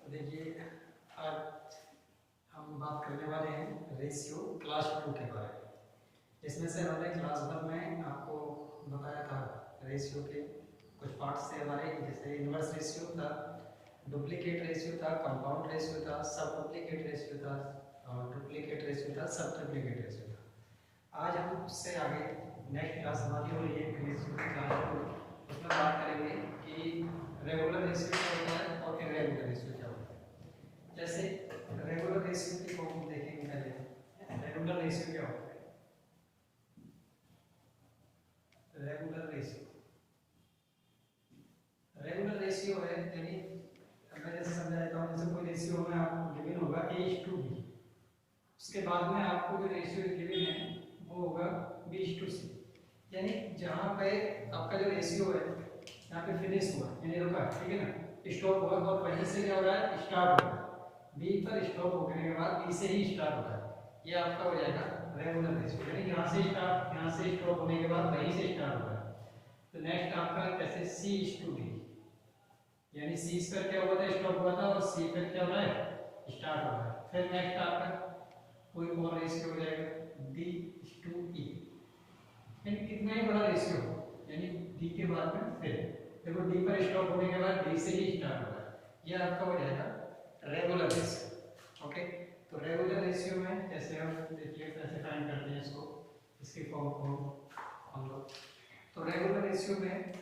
तो देखिए आज हम बात करने वाले हैं रेशियो क्लास 2 के बारे में, जिसमें से हमने क्लास 1 में आपको बताया था रेशियो के कुछ पार्ट्स थे हमारे, जैसे इन्वर्स रेशियो था, डुप्लीकेट रेशियो था, कंपाउंड रेशियो था, सब डुप्लीकेट रेशियो था और डुप्लीकेट रेशियो था, सब ट्रिप्लीकेट रेशियो था। आज हम उससे आगे नेक्स्ट क्लास हमारी हो रही है रेशियो की क्लास 2, उसमें बात करेंगे कि रेगुलर रेशियो क्या होता है और इरेगुलर रेशियो क्या होता है। जैसे रेगुलर रेशियो की फॉर्म देखेंगे पहले। रेगुलर रेशियो क्या होता है? रेगुलर रेशियो है, यानी मैं जैसे समझा देता हूँ, जैसे कोई रेशियो में आपको गिवन होगा A:B, उसके बाद में आपको जो रेशियो गिवन है वो होगा B:C, यानी जहाँ पे आपका जो रेशियो है यहाँ पे फिनिश हुआ यानी रुका, ठीक है ना, स्टॉप हुआ और वहीं से क्या हो रहा है, स्टार्ट हो रहा है। बी पर स्टॉप होने के बाद बी से ही स्टार्ट हो रहा है, ये आपका हो जाएगा रेगुलर रेशियो, यानी यहाँ से स्टार्ट, यहाँ से स्टॉप होने के बाद वहीं से स्टार्ट हो रहा है। तो नेक्स्ट आपका कैसे C:D, यानी सी पर क्या हुआ था, स्टॉप हुआ था, और सी पर क्या हो रहा है, स्टार्ट हो रहा है। फिर नेक्स्ट आपका कोई और रेशियो हो जाएगा D:E, यानी कितना ही बड़ा रेशियो हो, यानी डी के बाद में फिर देखो डी पर स्टॉप होने के बाद डी से ही स्टार्ट होगा, ये आपका हो जाएगा रेगुलर रेशियो। ओके, तो रेगुलर रेशियो में जैसे हम देखिए कैसे फाइंड करते हैं इसको, इसकी फॉर्म को हम लोग, तो रेगुलर रेशियो में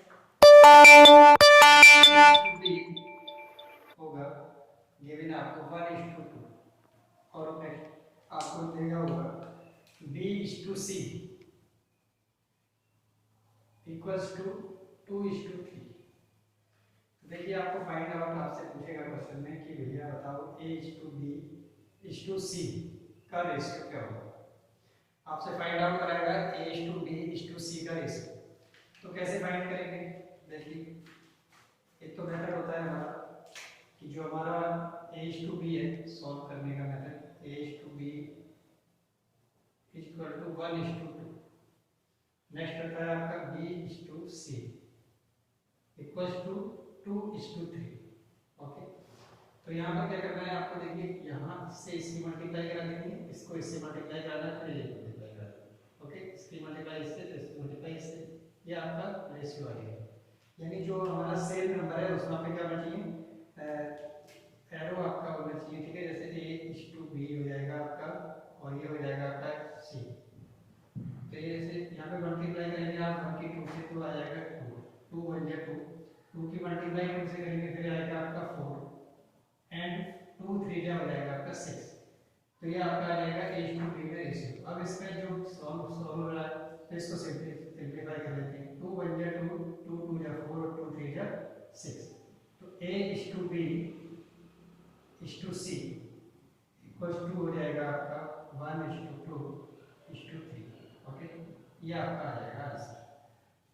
होगा गिवन आपको 1:2 और नेक्स्ट आपको देगा होगा B:C इक्वल्स टू 2:3। देखिए आपको फाइंड आउट आपसे पूछेगा क्वेश्चन में कि भैया बताओ A:B:C का रेशियो क्या होगा। आपसे फाइंड आउट कराएगा A:B:C का रेशियो, तो कैसे फाइंड करेंगे। देखिए एक तो मेथड होता है हमारा कि जो हमारा A:B है, सॉल्व करने का method A:B equal to 1:2। Next होता है आपका B:C इक्वल्स टू 2:3। ओके, तो यहाँ पर क्या करना है आपको, देखिए यहाँ से इसकी मल्टीप्लाई करा देंगे, इसको इससे मल्टीप्लाई कराना है, फिर ये मल्टीप्लाई करा देंगे। ओके, इसकी मल्टीप्लाई इससे, तो इसकी मल्टीप्लाई इससे, ये आपका रेशियो आ गया। यानी जो हमारा सेल नंबर है उसमें पे क्या होना चाहिए, एरो आपका होना चाहिए, ठीक है, जैसे A:B हो जाएगा आपका और ये हो जाएगा आपका C। तो ये ऐसे यहाँ पे मल्टीप्लाई करेंगे आप, 1 की 2 से तो आ जाएगा 2 1 जा 2, 2 की मल्टीप्लाई 2 से करेंगे फिर आएगा आपका 4 एंड 2 3 जा हो जाएगा आपका 6। तो ये आपका आ जाएगा A:B का रेशियो। अब इसका जो सॉल्व हो रहा है तो इसको सिंपलीफाई कर लेते हैं, 2 1 जा 2, 2 2 जा 4 और 2 3 जा 6। तो A:B C इक्वल्स टू हो जाएगा आपका 1:2:3। ओके, ये आपका आ जाएगा आंसर।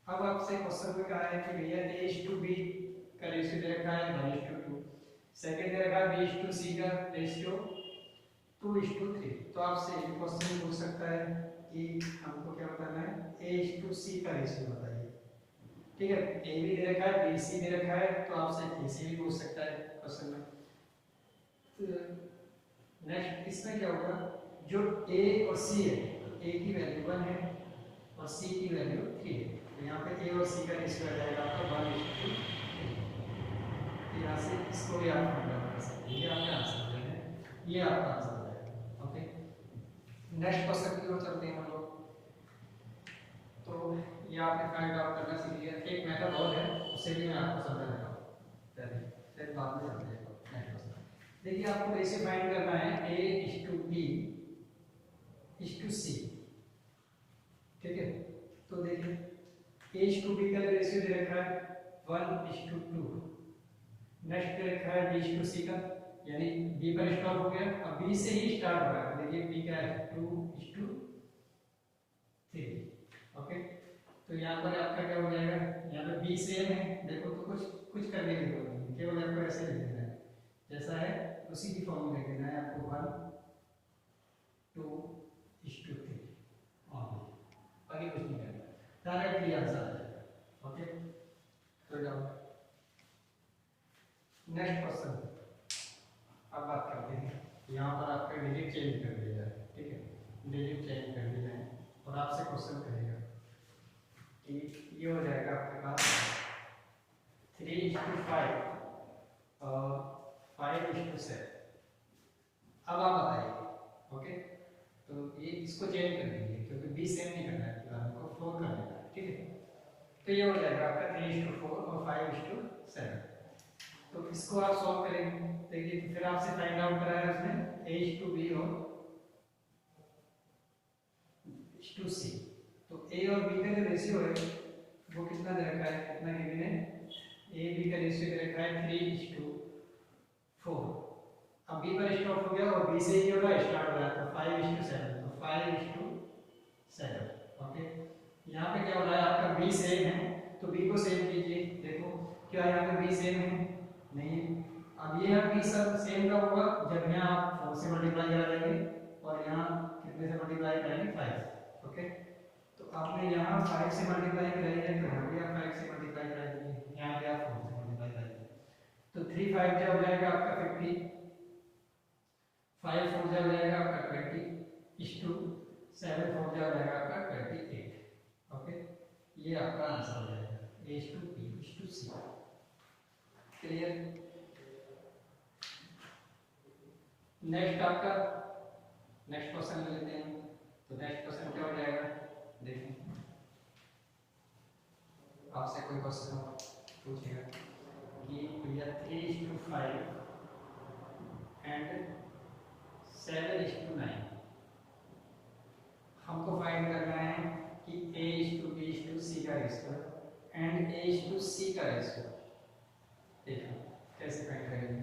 अब आपसे क्वेश्चन में कहा है कि भैया A:B का रेशियो दे रखा है 1:2, सेकंड दे रखा है B:C का रेशियो 2:3। तो आपसे ये क्वेश्चन पूछ सकता है कि हमको क्या बताना है, A:C का रेशियो बताइए। ठीक है, A भी दे रखा है, BC दे रखा है, तो आपसे AC भी पूछ सकता है क्वेश्चन में। नेक्स्ट इसमें क्या होगा, जो A और C है, A की वैल्यू 1 है और C की वैल्यू 3 है, तो यहाँ पे A और C का रेशियो आ जाएगा आपका 1:3। यहाँ से इसको भी आप फाइंड आउट कर सकते हैं, ये आपका आंसर है, ये आपका आंसर है। ओके, नेक्स्ट क्वेश्चन की ओर चलते हैं हम लोग। तो ये आपने फाइंड आउट करना सीख लिया। एक मेथड और है, उसे भी मैं आपको समझा देता हूँ पहले, फिर बाद में समझेगा। देखिए आपको रेशियो फाइंड करना है A:B C, ठीक है। तो देखिए A:B का रेशियो दे रखा है 1:2, नेक्स्ट दे रखा है B:C का, यानी B पर स्टॉप हो गया, अब B से ही स्टार्ट हो रहा है, देखिए B का है 2:3। ओके, तो यहाँ पर आपका क्या हो जाएगा, यहाँ पे B सेम है, देखो तो कुछ करने की जरूरत नहीं, केवल आपको ऐसे लिख देना है, जैसा है उसी की फॉर्म में लिख देना है आपको 1:2:3 आगे कुछ नहीं करना, डायरेक्टली आंसर आ जाएगा। ओके, तो जाओ नेक्स्ट क्वेश्चन। यहाँ पर आपका डिजिट चेंज कर दिया जाए, ठीक है, डिजिट चेंज कर दिया जाए और आपसे क्वेश्चन करेगा कि ये हो जाएगा आपके पास 3:5 और 5:7। अब आप बताइए, ओके, तो ये इसको चेंज कर दीजिए क्योंकि बी सेम नहीं करना है, फिलहाल हमको 4 कर देना है, ठीक है। तो ये हो जाएगा आपका 3:4 और 5:7। तो इसको आप सॉल्व करेंगे, देखिए फिर आपसे फाइंड आउट करा है उसने A:B और C। तो A और B का जो रेशियो है वो कितना दे रखा है, कितना गिवन है, A B का रेशियो दे रखा है 3:4। अब B पर स्टॉप हो गया और B से ही होगा स्टार्ट हो रहा है, तो 5:7, तो 5:7, ओके। यहाँ पे क्या हो रहा है, आपका B सेम है तो B को सेम कीजिए, देखो क्या यहाँ पे B सेम है, नहीं। अब ये B सब सेम का होगा जब यहाँ आप 4 से मल्टीप्लाई करा देंगे और यहाँ कितने से मल्टीप्लाई करेंगे, 5, ओके। तो आपने यहाँ 5 से मल्टीप्लाई कराई है तो यहाँ भी आप 5 से मल्टीप्लाई कराएंगे, यहाँ भी आप 4 से मल्टीप्लाई कराएंगे, तो 3 5 क्या हो जाएगा आपका 50, 5 4 हो जाएगा आपका 20, 7 4 हो जाएगा आपका 28, ओके। ये आपका आंसर हो जाएगा A:B:C। क्लियर। नेक्स्ट आपका नेक्स्ट क्वेश्चन ले लेते हैं। तो नेक्स्ट क्वेश्चन क्या हो जाएगा, देखें आपसे कोई क्वेश्चन पूछेगा कि भैया 3:5 एंड 7:9 हमको फाइंड करना है कि A:B:C का रेशियो एंड A:C का रेशियो, देखो कैसे फाइंड करेंगे।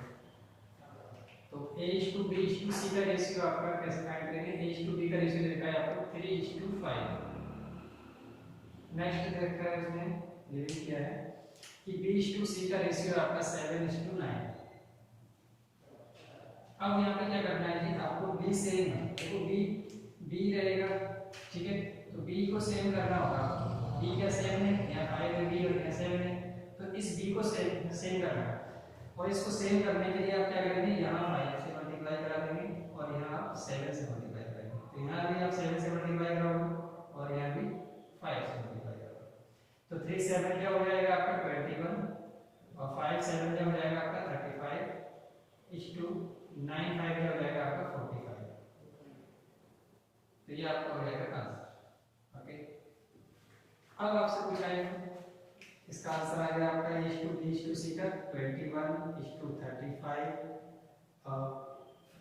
तो A:B:C का रेशियो आपका कैसे फाइंड करेंगे, A:B का रेशियो देखा है आपको 3:5। नेक्स्ट देखा है उसने ये भी किया है कि B:C का रेशियो आपका 7:9। अब यहाँ पे क्या करना है जी, आपको B सेम है, देखो B रहेगा, ठीक है, तो B को सेम करना होगा। B का सेम है, यहाँ 5 है B और यहाँ 7 है, तो इस B को सेम करना है और इसको सेम करने के लिए आप क्या करेंगे, यहाँ 5 से मल्टीप्लाई करा देंगे और यहाँ आप 7 से मल्टीप्लाई करेंगे, तो यहाँ भी आप 7 से मल्टीप्लाई कराओगे और यहाँ भी 5 से मल्टीप्लाई करोगे, तो 3 7 क्या हो जाएगा आपका 21 और 5 7 क्या हो जाएगा आपका 35 9 5 क्या हो जाएगा आपका 45। तो ये आपका हो जाएगा आंसर, ओके। अब आपसे पूछा है इसका आंसर आ गया आपका A:B:C का 21:35 और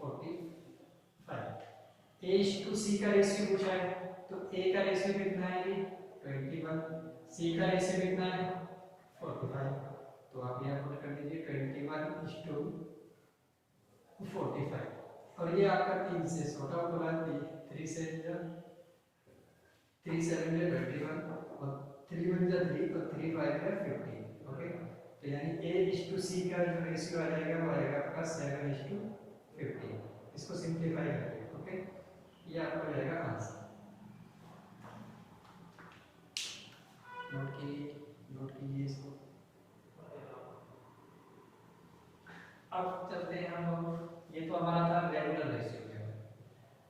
45। A:C का रेशियो पूछा है, तो A का रेशियो कितना है ये 21, C का रेशियो कितना है 45, तो आप यहाँ पुट कर दीजिए 21:45 और ये आपका 3 से छोटा होगा, 3 से 3 7 21 और 3 1 3 और 3 5 15, ओके। तो यानी A:C का जो रेशियो आ जाएगा वो आएगा आपका 7:15। इसको सिंपलीफाई करेंगे, ओके, ये आपका हो जाएगा आंसर। नोट कीजिए इसको। अब चलते हैं हम लोग, ये तो हमारा था रेगुलर रेशियो के बारे में।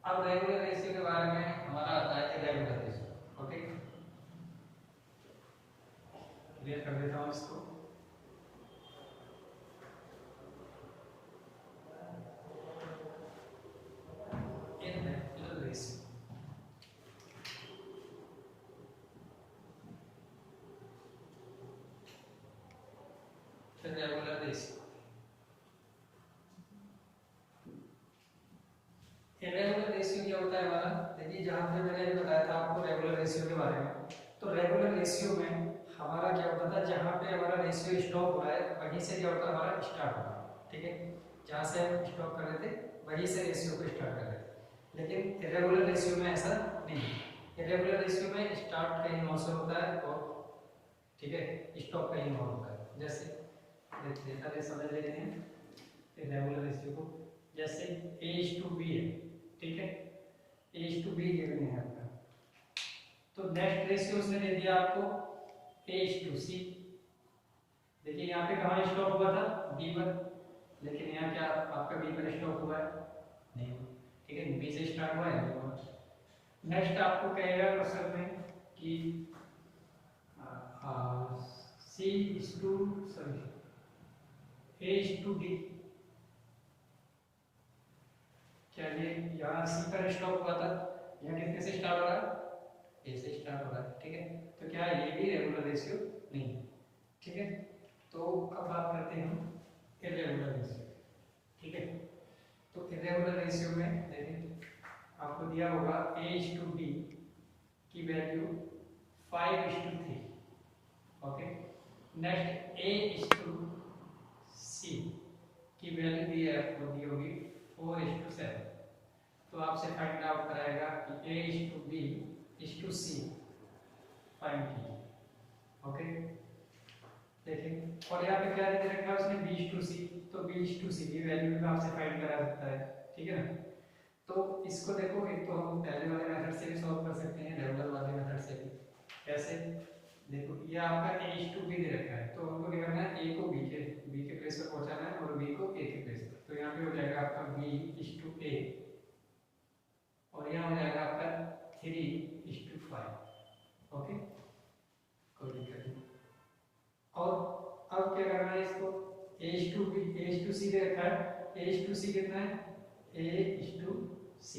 अब रेगुलर रेशियो के बारे में हमारा आता है इरेगुलर रेशियो, ओके। क्लियर कर देता हूँ इसको। Irregular ratio, regular ratio, irregular ratio क्या होता है हमारा, देखिए जहाँ पे मैंने अभी बताया था आपको रेगुलर रेशियो के बारे में, तो रेगुलर रेशियो में हमारा क्या होता था, जहाँ पे हमारा रेशियो स्टॉप हो रहा है वहीं से क्या होता है हमारा स्टार्ट होगा, ठीक है, जहाँ से हम स्टॉप कर रहे थे वहीं से रेशियो को स्टार्ट कर रहे थे। लेकिन इरेगुलर रेशियो में ऐसा नहीं है, इरेगुलर रेशियो में स्टार्ट कहीं और से होता है और ठीक है स्टॉप कहीं और होता है। जैसे देखा समझ लेते हैं इरेगुलर रेशियो को, जैसे A:B है, ठीक है, A:B गिवन है आपका, तो नेक्स्ट रेशियो उसने दे दिया आपको A:C। देखिए यहाँ पे कहाँ स्टॉप हुआ था B पर, लेकिन यहाँ क्या आपका B पर स्टॉप हुआ है, नहीं हुआ, ठीक है, बी से स्टार्ट हुआ है नहीं हुआ। नेक्स्ट आपको कहेगा क्वेश्चन में कि C is to sorry A is to D, क्या ये यहाँ सी का स्टॉप हुआ था, यहाँ कितने से स्टार्ट हो रहा है, ए से स्टार्ट हो रहा है, ठीक है, तो क्या ये भी रेगुलर रेशियो नहीं, ठीक है। तो अब बात करते हैं हम इरेगुलर रेशियो, ठीक है। तो इरेगुलर रेशियो में देखिए आपको दिया होगा a इज टू b की value 5:3, okay. Next a is to c की वैल्यू दी है आपको, दी होगी 4:7। तो आपसे फाइंड आउट कराएगा कि a is to b is to c find कीजिए, ओके। देखिए और यहाँ पे क्या दे रखा है उसने b इज टू c, तो b इज टू c की वैल्यू भी आपसे फाइंड करा सकता है, ठीक है ना। तो इसको देखो, एक तो हम पहले वाले मेथड से भी सॉल्व कर सकते हैं, रेगुलर वाले मेथड से भी। कैसे, देखो ये आपका a इज टू b दे रखा है, तो हमको क्या करना है, a को b के प्लेस पर पहुंचाना है और b को a के प्लेस पर। तो यहाँ पे हो जाएगा आपका b इज टू a और यहाँ हो जाएगा आपका 3:5, ओके, कोई दिक्कत नहीं। और अब क्या करना है इसको, a is to b, a is to c दे रखा है, a इज टू c कितना है, a इज टू c,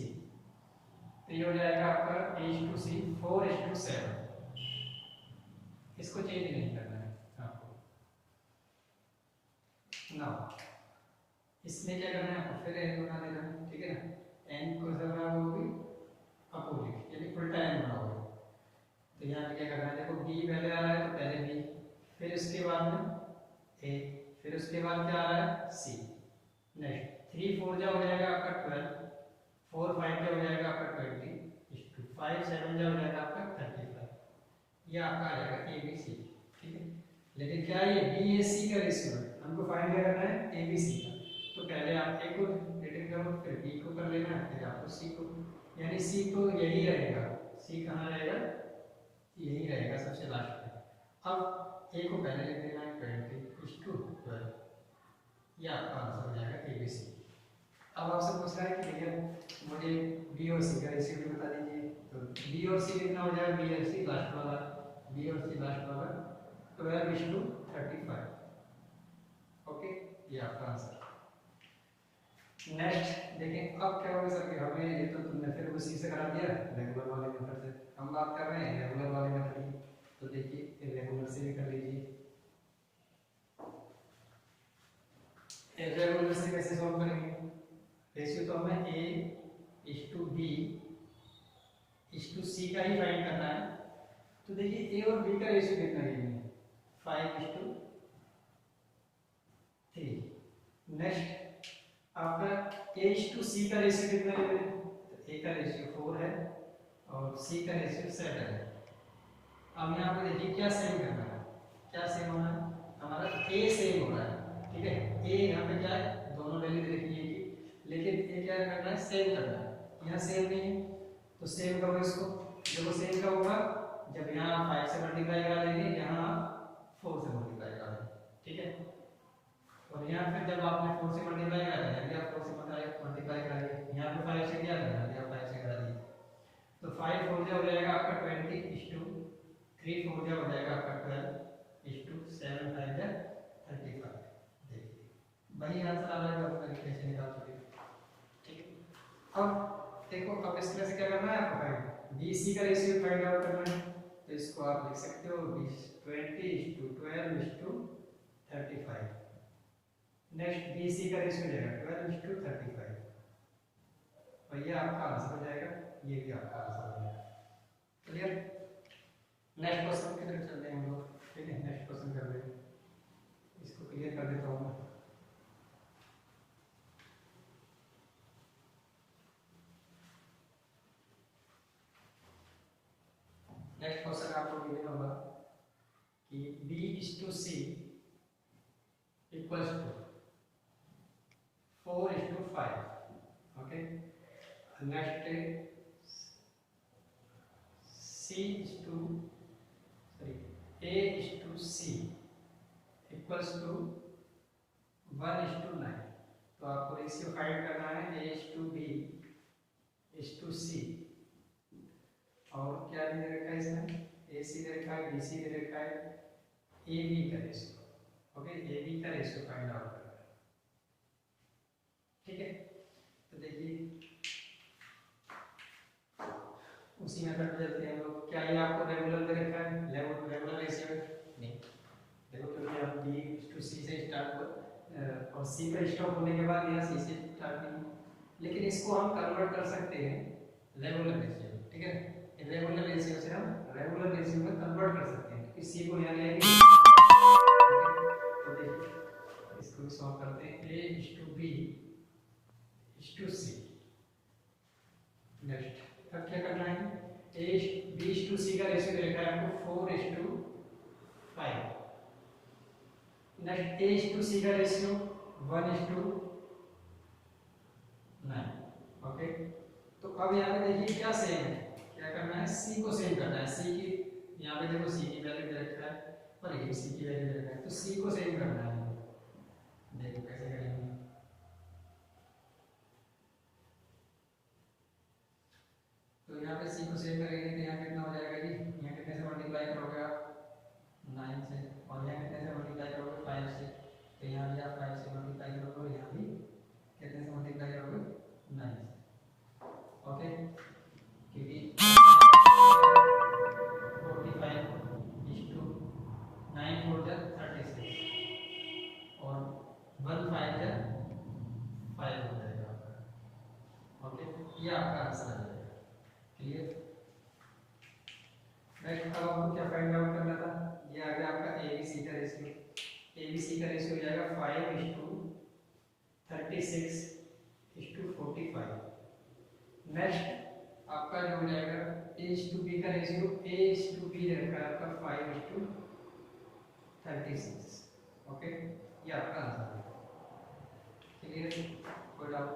तो ये हो जाएगा आपका a इज टू c 4:7। इसको चेंज नहीं करना है आपको ना, इसमें क्या करना है आपको, फिर n बना देना है, ठीक है ना। n को जब बनाओगे अपोजिट यानी उल्टा n बनाओगे, तो यहाँ पे क्या करना है, देखो b पहले आ रहा है तो पहले b, फिर उसके बाद में a, फिर उसके बाद क्या आ रहा है c। नेक्स्ट 3 4 जा हो जाएगा आपका 12, 4 5 जा हो जाएगा आपका 20, 5 7 जा हो जाएगा आपका 35, ये आपका आ जाएगा ए बी सी, ठीक है। लेकिन क्या ये बी ए सी का रेशियो है, हमको फाइंड क्या करना है, ए बी सी का। तो पहले आप ए को रिटर्न करो, फिर बी को कर लेना, फिर आपको सी को, यानी सी तो यही रहेगा, सी कहाँ रहेगा, यही रहेगा सबसे लास्ट में। अब ए को पहले लिख देना है 20:12, ये आपका आंसर हो जाएगा ए बी सी। अब आपसे पूछ रहा है कि भैया मुझे बी और सी का रेशियो भी बता दीजिए, तो बी और सी कितना हो जाएगा, बी और सी लास्ट वाला, बी और सी लास्ट वाला 12:35, ओके, ये आपका आंसर। नेक्स्ट देखें अब क्या होगा सर कि हमें ये तो तुमने फिर उसी से करा दिया रेगुलर वाले मेथड से, हम बात कर रहे हैं रेगुलर वाले मेथड की, तो देखिए रेगुलर से भी कर लीजिए। रेगुलर से कैसे सॉल्व करेंगे, रेशियो तो हमें a is to b is to c का ही फाइंड करना है। तो देखिए a और b का रेशियो कितना है, 5:3। नेक्स्ट आपका a इज टू c का रेशियो कितना है, तो a का रेशियो 4 है और c का रेशियो 7 है। अब यहाँ पे देखिए क्या सेम करना है, क्या सेम होना है, हमारा a सेम हो रहा है, ठीक है। a यहाँ पे क्या है, दोनों वैल्यू दे रखी है, लेकिन ये क्या करना है, सेम करना है। यहाँ सेम नहीं है तो सेम करो इसको, जब सेम का होगा जब यहाँ 5 से मल्टीप्लाई करा देंगे, यहाँ 4 से मल्टीप्लाई करा देंगे, ठीक है। और यहाँ फिर जब आपने 4 से मल्टीप्लाई करा दिया, यदि आप 4 से मल्टीप्लाई कराइए, यहाँ पे 5 से क्या करना है, आप 5 से करा दिए, तो 5 4 जा हो जाएगा आपका 20:3 4 जा हो जाएगा आपका 12:7 5 जा 35। देखिए वही आंसर आ रहा है, आप तरीके से निकाल सकते हैं, ठीक है। अब देखो अब इस तरह से क्या करना है आपको, फाइंड BC का रेशियो फाइंड आउट करना है, तो इसको आप लिख सकते हो 20:12:35। नेक्स्ट BC का रेशियो जाएगा 12:35 और ये आपका आंसर हो जाएगा, ये भी आपका आंसर हो जाएगा, क्लियर। नेक्स्ट क्वेश्चन की तरफ चलते हैं हम लोग, ठीक है। नेक्स्ट क्वेश्चन कर लेते हैं, इसको क्लियर कर देता हूँ मैं। नेक्स्ट क्वेश्चन आपको गिवन होगा कि b is to c equals to 4:5, okay. Next c is to a is to c equals to 1:9, तो आपको रेशियो फाइंड करना है A is to B is to C, और क्या दे रखा है इसमें, ए सी दे रखा है, बी सी दे रखा है, ए बी का रेशियो, ओके, ए बी का रेशियो फाइंड आउट करना है, ठीक है। तो देखिए उसी मेथड पे चलते हैं हम लोग। क्या ये आपको रेगुलर दे रखा है, रेगुलर रेशियो नहीं, देखो क्योंकि आप बी टू सी से स्टार्ट और सी पर स्टॉप होने के बाद यहाँ सी से स्टार्ट नहीं, लेकिन इसको हम कन्वर्ट कर सकते हैं रेगुलर रेशियो, ठीक है। इरेगुलर रेशियो से हम रेगुलर रेशियो में कन्वर्ट कर सकते हैं, क्योंकि सी को यहाँ ले आएंगे, तो देखिए इसको सॉल्व करते हैं, a is to b is to c। Next अब क्या करना है, a b is to c का रेशियो देखा है आपको 4 is to 5। Next a is to c का रेशियो 1 is to 9, ओके। तो अब यहाँ पे देखिए क्या सेम है, क्या करना है, c को सेम करना है, c की यहाँ पे देखो c की वैल्यू दे रखा है और ये c की वैल्यू दे रखा है, तो c को सेम करना है, देखो कैसे करेंगे। तो यहाँ पे c को सेम करेंगे तो यहाँ कितना हो जाएगा जी, यहाँ कितने से मल्टीप्लाई करोगे आप 9 से, और यहाँ कितने से मल्टीप्लाई करोगे 5 से, तो यहाँ भी आप 5 से मल्टीप्लाई करोगे, यहाँ भी कितने से मल्टीप्लाई करोगे 9 से, ओके। क्योंकि 45 is to 9 4 जा 36 और 1 5 जा 5 हो जाएगा आपका, ओके। ये आपका आंसर आ जाएगा, क्लियर। नेक्स्ट अब आपको क्या फाइंड आउट करना था, ये आ गया आपका एबीसी का रेशियो, एबीसी का रेशियो हो जाएगा 5 is to 36 is to 45। Next आपका जो हो जाएगा a is to b का ratio, a is to b रखा है आपका 5 is to 36, ओके। ये आपका आंसर है, क्लियर, कोई डाउट।